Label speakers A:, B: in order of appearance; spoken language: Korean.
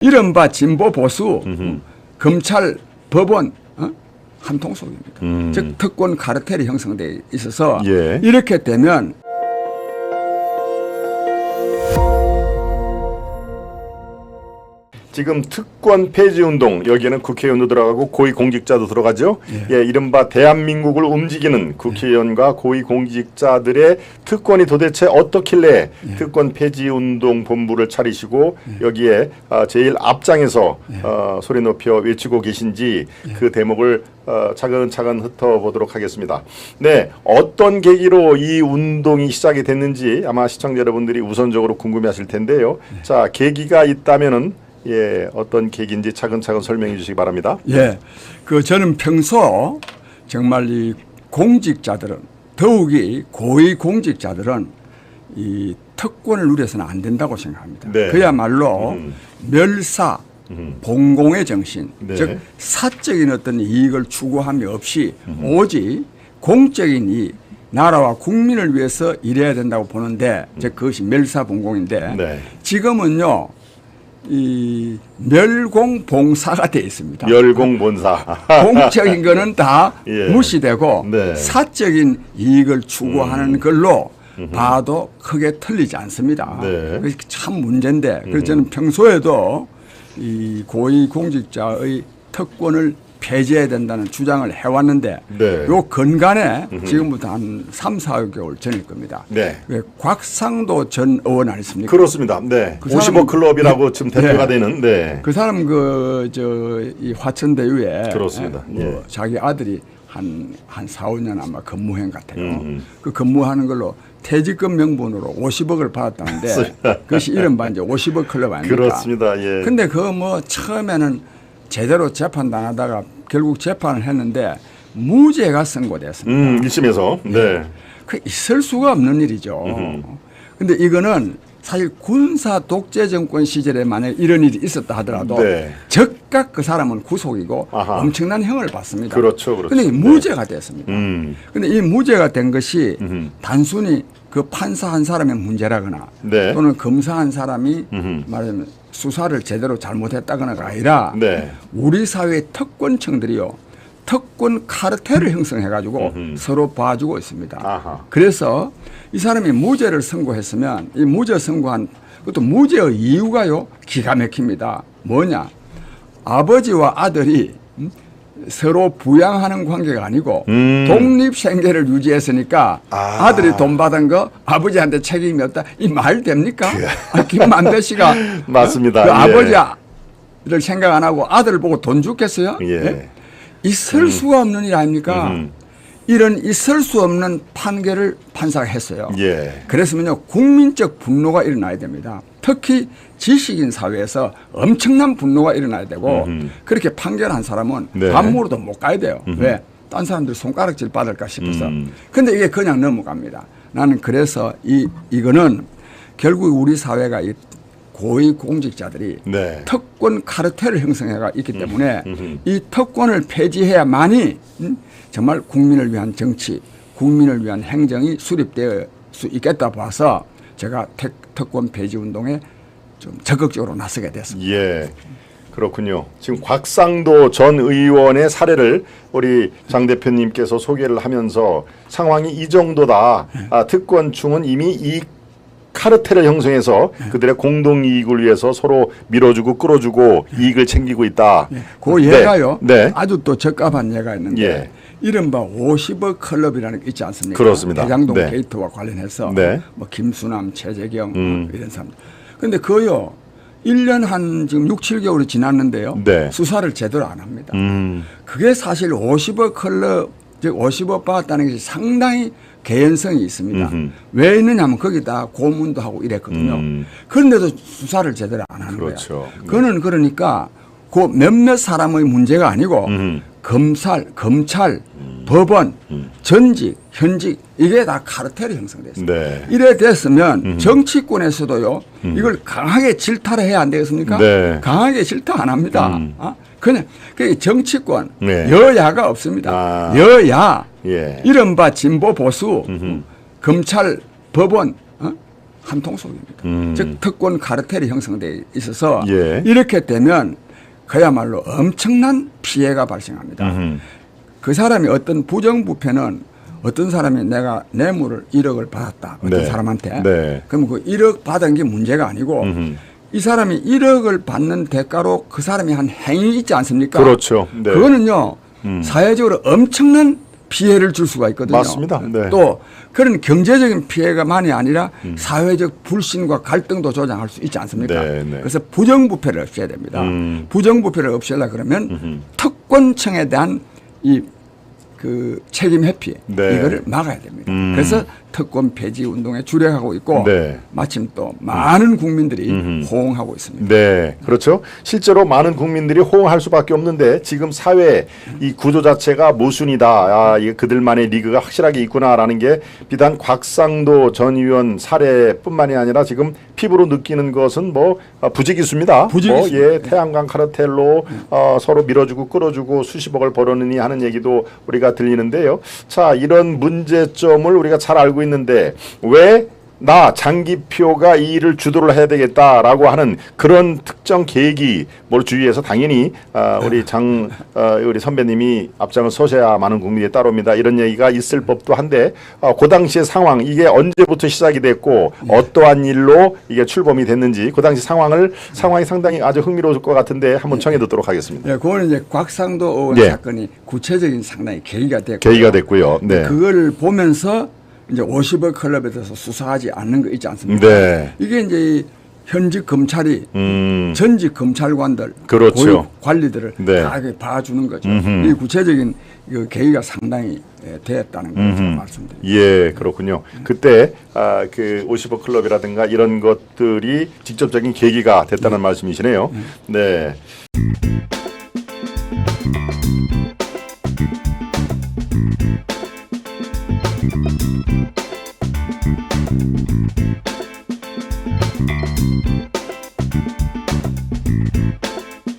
A: 이른바 진보 보수 검찰 법원 한 통속입니다. 즉 특권 카르텔이 형성되어 있어서 이렇게 되면
B: 지금 특권 폐지 운동, 여기에는 국회의원도 들어가고 고위공직자도 들어가죠. 이른바 대한민국을 움직이는 국회의원과 고위공직자들의 특권이 도대체 어떻길래 특권 폐지 운동 본부를 차리시고 여기에 제일 앞장에서 소리 높여 외치고 계신지 그 대목을 차근차근 훑어보도록 하겠습니다. 네, 어떤 계기로 이 운동이 시작이 됐는지 아마 시청자 여러분들이 우선적으로 궁금해하실 텐데요. 자, 계기가 있다면은 어떤 계기인지 차근차근 설명해 주시기 바랍니다.
A: 저는 평소 정말 이 공직자들은, 더욱이 고위 공직자들은 이 특권을 누려서는 안 된다고 생각합니다. 그야말로 멸사, 봉공의 정신, 즉 사적인 어떤 이익을 추구함이 없이 오직 공적인 이익, 나라와 국민을 위해서 일해야 된다고 보는데, 즉 그것이 멸사봉공인데 지금은요. 이 멸공봉사가 되어 있습니다.
B: 멸공본사.
A: 공적인 거는 다 무시되고 사적인 이익을 추구하는 걸로 봐도 크게 틀리지 않습니다. 그게 참 문제인데, 그래서 저는 평소에도 이 고위공직자의 특권을 폐지해야 된다는 주장을 해왔는데 요 근간에 지금부터 한 3, 4개월 전일 겁니다. 왜 곽상도 전 의원 아니십니까?
B: 그렇습니다. 그 50억 클럽이라고 지금 대표가 되는
A: 그 사람 이 화천대유에
B: 그렇습니다.
A: 자기 아들이 한 4, 5년 아마 근무한 것 같아요. 그 근무하는 걸로 퇴직금 명분으로 50억을 받았다는데 그것이 이른바 이제 50억 클럽 아닙니까?
B: 그렇습니다.
A: 근데 그거 뭐 처음에는 제대로 재판도 안 하다가 결국 재판을 했는데 무죄가 선고됐습니다.
B: 1심에서.
A: 그 있을 수가 없는 일이죠. 근데 이거는 사실 군사 독재 정권 시절에 만약 이런 일이 있었다 하더라도 즉각 그 사람은 구속이고 엄청난 형을 받습니다.
B: 그렇죠.
A: 근데 무죄가 됐습니다. 근데 이 무죄가 된 것이 단순히 그 판사 한 사람의 문제라거나 또는 검사 한 사람이 말하자면 수사를 제대로 잘못했다거나가 아니라 우리 사회의 특권층들이요, 특권 카르텔을 형성해가지고 서로 봐주고 있습니다. 그래서 이 사람이 무죄를 선고했으면 이 무죄 선고한 그것도 무죄의 이유가요 기가 막힙니다. 뭐냐, 아버지와 아들이 서로 부양하는 관계가 아니고 독립생계를 유지했으니까 아들이 돈 받은 거 아버지한테 책임이 없다. 이 말 됩니까? 김만배 씨가
B: 맞습니다.
A: 그 아버지를 생각 안 하고 아들을 보고 돈 주겠어요? 있을 수가 없는 일 아닙니까? 이런 있을 수 없는 판결을 판사가 했어요. 그랬으면요 국민적 분노가 일어나야 됩니다. 특히 지식인 사회에서 엄청난 분노가 일어나야 되고 그렇게 판결한 사람은 감옥으로도 못 가야 돼요. 왜? 딴 사람들 손가락질 받을까 싶어서. 근데 이게 그냥 넘어갑니다. 나는 그래서 이거는 결국 우리 사회가 이 고위 공직자들이 특권 카르텔을 형성해가 있기 때문에 이 특권을 폐지해야만이 정말 국민을 위한 정치, 국민을 위한 행정이 수립될 수 있겠다 봐서 제가 특권 폐지 운동에 좀 적극적으로 나서게 됐습니다.
B: 그렇군요. 지금 곽상도 전 의원의 사례를 우리 장 대표님께서 소개를 하면서 상황이 이 정도다. 특권층은 이미 이 카르텔을 형성해서 그들의 공동이익을 위해서 서로 밀어주고 끌어주고 이익을 챙기고 있다.
A: 그 예가요. 아주 또 적합한 예가 있는데 이른바 50억 클럽이라는 게 있지 않습니까?
B: 그렇습니다.
A: 대장동 게이트와 관련해서 뭐 김수남, 최재경 이런 사람. 근데 그요 1년 한 지금 6, 7개월이 지났는데요. 수사를 제대로 안 합니다. 그게 사실 50억 클럽, 즉 50억 받았다는 것이 상당히 개연성이 있습니다. 왜 있느냐 하면 거기다 고문도 하고 이랬거든요. 그런데도 수사를 제대로 안 하는 거예요. 그거는 그러니까 그 몇몇 사람의 문제가 아니고 검찰, 법원, 전직, 현직 이게 다 카르텔이 형성됐습니다. 이래 됐으면 정치권에서도요 이걸 강하게 질타를 해야 안 되겠습니까? 강하게 질타 안 합니다. 그냥 정치권 여야가 없습니다. 여야 이른바 진보 보수 검찰 법원 한 통속입니다. 즉 특권 카르텔이 형성돼 있어서
B: 예.
A: 이렇게 되면 그야말로 엄청난 피해가 발생합니다. 그 사람이 어떤 부정부패는 어떤 사람이 내가 뇌물을 1억을 받았다. 어떤
B: 네.
A: 사람한테.
B: 네.
A: 그럼 그 1억 받은 게 문제가 아니고 이 사람이 1억을 받는 대가로 그 사람이 한 행위 있지 않습니까?
B: 그렇죠. 네.
A: 그거는요. 사회적으로 엄청난 피해를 줄 수가 있거든요.
B: 맞습니다. 네.
A: 또 그런 경제적인 피해가만이 아니라 사회적 불신과 갈등도 조장할 수 있지 않습니까?
B: 네, 네.
A: 그래서 부정부패를 없애야 됩니다. 부정부패를 없애려고 그러면 특권층에 대한 그 책임 회피
B: 네.
A: 이거를 막아야 됩니다. 그래서 특권 폐지 운동에 주력하고 있고
B: 네.
A: 마침 또 많은 국민들이 호응하고 있습니다.
B: 네, 그렇죠. 실제로 많은 국민들이 호응할 수밖에 없는데 지금 사회 이 구조 자체가 모순이다. 아, 이게 그들만의 리그가 확실하게 있구나라는 게 비단 곽상도 전 의원 사례뿐만이 아니라 지금 피부로 느끼는 것은 뭐 부지기수입니다.
A: 부지기수.
B: 뭐, 예, 태양광 카르텔로 서로 밀어주고 끌어주고 수십억을 벌었느니 하는 얘기도 우리가 들리는데요. 자, 이런 문제점을 우리가 잘 알고 있는데 왜 나 장기표가 이 일을 주도를 해야 되겠다라고 하는 그런 특정 계기 뭘 주위에서 당연히 우리 선배님이 앞장을 서셔야 많은 국민이 따라옵니다. 이런 얘기가 있을 법도 한데 그 당시의 상황 이게 언제부터 시작이 됐고 어떠한 일로 이게 출범이 됐는지 그 당시 상황이 상당히 아주 흥미로울 것 같은데 한번 청해 듣도록 하겠습니다.
A: 네, 그거는 이제 곽상도 의원
B: 예.
A: 사건이 구체적인 상당히 계기가
B: 됐고요. 네.
A: 그걸 보면서 이제 50억 클럽에 대해서 수사하지 않는 거 있지 않습니까?
B: 네.
A: 이게 이제 현직 검찰이 전직 검찰관들,
B: 그렇죠.
A: 고위 관리들을
B: 네.
A: 다 봐주는 거죠. 이 구체적인 그 계기가 상당히 되었다는 걸 제가 말씀드립니다.
B: 예, 그렇군요. 그때 그 50억 클럽이라든가 이런 것들이 직접적인 계기가 됐다는 말씀이시네요. 네.